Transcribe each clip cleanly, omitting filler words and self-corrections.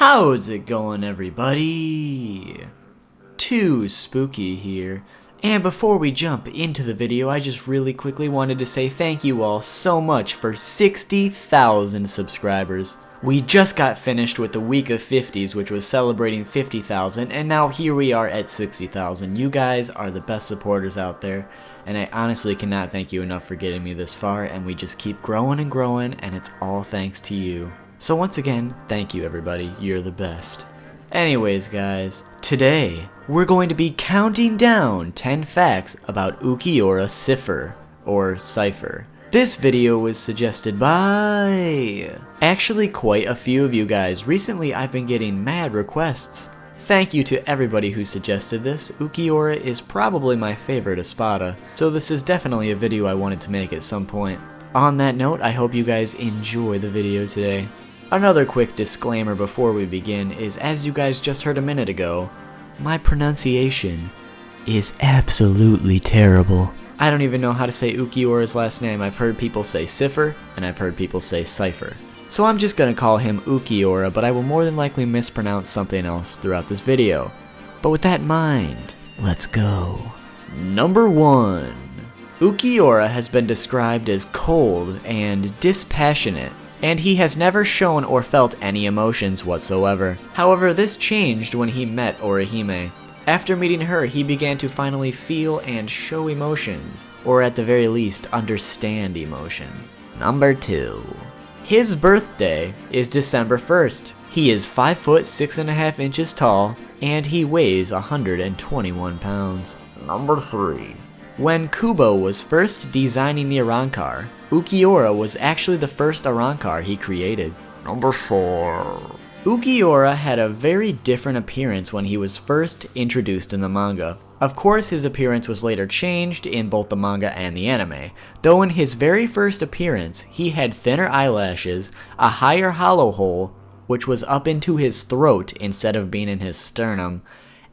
How's it going, everybody? Too Spooky here. And before we jump into the video, I just really quickly wanted to say thank you all so much for 60,000 subscribers. We just got finished with the week of 50s, which was celebrating 50,000, and now here we are at 60,000. You guys are the best supporters out there, and I honestly cannot thank you enough for getting me this far, and we just keep growing and growing, and it's all thanks to you. So once again, thank you everybody, you're the best. Anyways guys, today we're going to be counting down 10 facts about Ulquiorra Cifer, or Cifer. This video was suggested by actually quite a few of you guys. Recently I've been getting mad requests. Thank you to everybody who suggested this. Ulquiorra is probably my favorite Espada, so this is definitely a video I wanted to make at some point. On that note, I hope you guys enjoy the video today. Another quick disclaimer before we begin is, as you guys just heard a minute ago, my pronunciation is absolutely terrible. I don't even know how to say Ulquiorra's last name. I've heard people say Cifer, and I've heard people say Cifer. So I'm just gonna call him Ulquiorra, but I will more than likely mispronounce something else throughout this video. But with that in mind, let's go. Number 1. Ulquiorra has been described as cold and dispassionate, and he has never shown or felt any emotions whatsoever. However, this changed when he met Orihime. After meeting her, he began to finally feel and show emotions, or at the very least, understand emotion. Number 2. His birthday is December 1st. He is 5 foot 6.5 inches tall, and he weighs 121 pounds. Number 3. When Kubo was first designing the arrancar, Ulquiorra was actually the first arrancar he created. Number 4. Ulquiorra had a very different appearance when he was first introduced in the manga. Of course, his appearance was later changed in both the manga and the anime, though in his very first appearance, he had thinner eyelashes, a higher hollow hole, which was up into his throat instead of being in his sternum,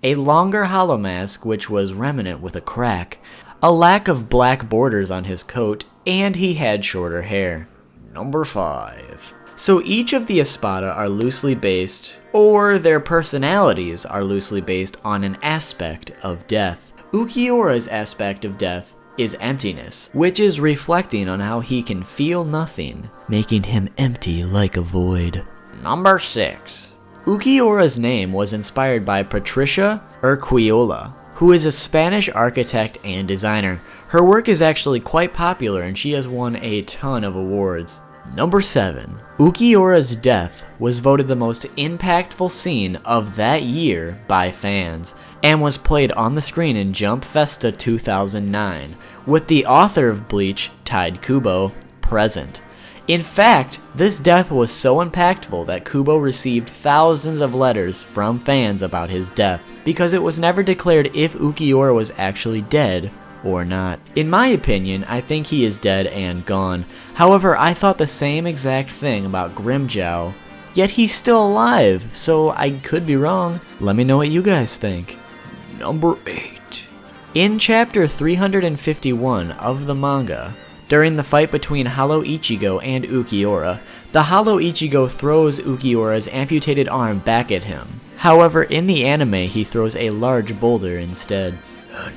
a longer hollow mask which was remnant with a crack, a lack of black borders on his coat, and he had shorter hair. Number 5. So each of the Espada are loosely based, or their personalities are loosely based on an aspect of death. Ulquiorra's aspect of death is emptiness, which is reflecting on how he can feel nothing, making him empty like a void. Number 6. Ulquiorra's name was inspired by Patricia Urquiola, who is a Spanish architect and designer. Her work is actually quite popular and she has won a ton of awards. Number 7. Ulquiorra's death was voted the most impactful scene of that year by fans, and was played on the screen in Jump Festa 2009, with the author of Bleach, Tide Kubo, present. In fact, this death was so impactful that Kubo received thousands of letters from fans about his death, because it was never declared if Ulquiorra was actually dead or not. In my opinion, I think he is dead and gone. However, I thought the same exact thing about Grimmjow, yet he's still alive, so I could be wrong. Let me know what you guys think. Number 8. In chapter 351 of the manga, during the fight between Hollow Ichigo and Ulquiorra, the Hollow Ichigo throws Ulquiorra's amputated arm back at him. However, in the anime, he throws a large boulder instead.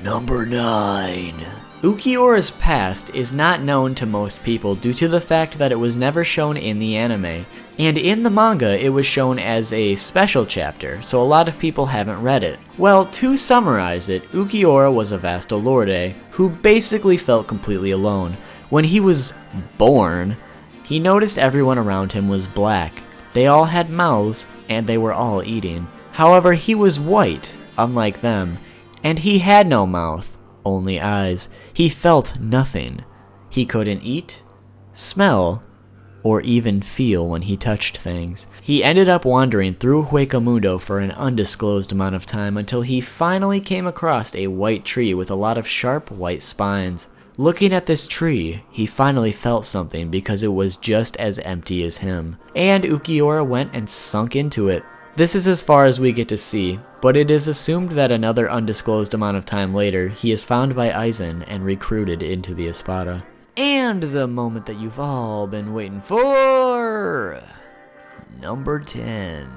Number 9. Ulquiorra's past is not known to most people due to the fact that it was never shown in the anime, and in the manga it was shown as a special chapter, so a lot of people haven't read it. Well, to summarize it, Ulquiorra was a Vasto Lorde who basically felt completely alone. When he was born, he noticed everyone around him was black. They all had mouths, and they were all eating. However, he was white, unlike them, and he had no mouth, only eyes. He felt nothing. He couldn't eat, smell, or even feel when he touched things. He ended up wandering through Huecamundo for an undisclosed amount of time until he finally came across a white tree with a lot of sharp white spines. Looking at this tree, he finally felt something because it was just as empty as him, and Ulquiorra went and sunk into it. This is as far as we get to see, but it is assumed that another undisclosed amount of time later, he is found by Aizen and recruited into the Espada. And the moment that you've all been waiting for! Number 10.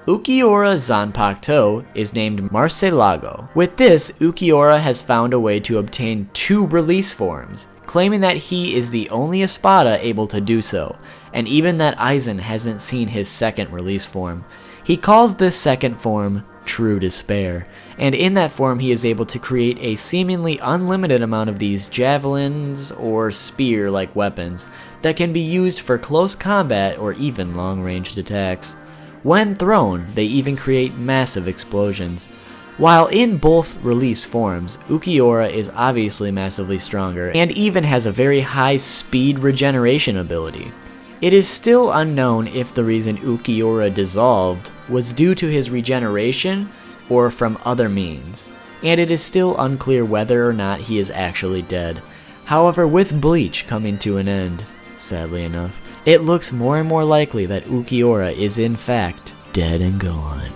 Ulquiorra Zanpakuto is named Marcelago. With this, Ulquiorra has found a way to obtain 2 release forms, claiming that he is the only Espada able to do so, and even that Aizen hasn't seen his second release form. He calls this second form True Despair, and in that form he is able to create a seemingly unlimited amount of these javelins or spear-like weapons that can be used for close combat or even long-ranged attacks. When thrown, they even create massive explosions. While in both release forms, Ulquiorra is obviously massively stronger and even has a very high speed regeneration ability. It is still unknown if the reason Ulquiorra dissolved was due to his regeneration or from other means, and it is still unclear whether or not he is actually dead. However, with Bleach coming to an end, sadly enough, it looks more and more likely that Ulquiorra is in fact dead and gone.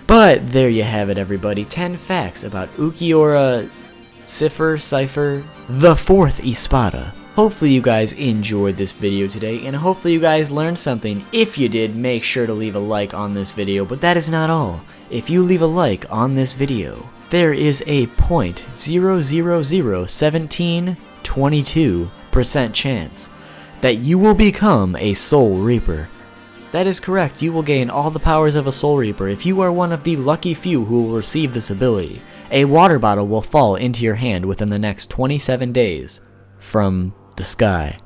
But there you have it, everybody. 10 facts about Ulquiorra Cifer, the 4th Espada. Hopefully you guys enjoyed this video today, and hopefully you guys learned something. If you did, make sure to leave a like on this video, but that is not all. If you leave a like on this video, there is a 0.0001722% chance that you will become a Soul Reaper. That is correct, you will gain all the powers of a Soul Reaper if you are one of the lucky few who will receive this ability. A water bottle will fall into your hand within the next 27 days from the sky.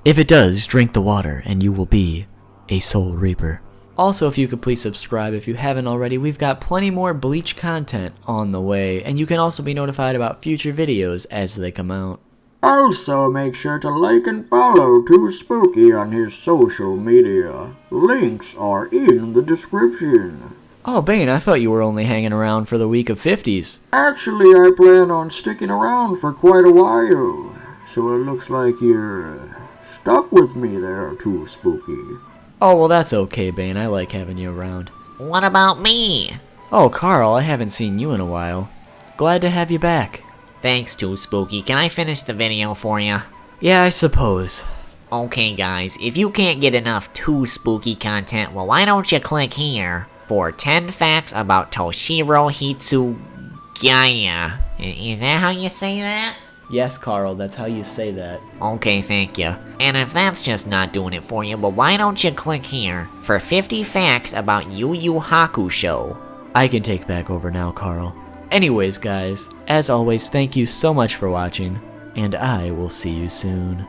If it does, drink the water and you will be a Soul Reaper. Also, if you could please subscribe if you haven't already, we've got plenty more Bleach content on the way, and you can also be notified about future videos as they come out. Also, make sure to like and follow Too Spooky on his social media. Links are in the description. Oh, Bane, I thought you were only hanging around for the week of 50s. Actually, I plan on sticking around for quite a while, so it looks like you're stuck with me there, Too Spooky. Oh, well, that's okay, Bane. I like having you around. What about me? Oh, Carl, I haven't seen you in a while. Glad to have you back. Thanks, Too Spooky. Can I finish the video for you? Yeah, I suppose. Okay, guys, if you can't get enough Too Spooky content, well, why don't you click here for 10 facts about Toshiro Hitsugaya. Is that how you say that? Yes, Carl, that's how you say that. Okay, thank you. And if that's just not doing it for you, well, why don't you click here for 50 facts about Yu Hakusho. I can take back over now, Carl. Anyways, guys, as always, thank you so much for watching, and I will see you soon.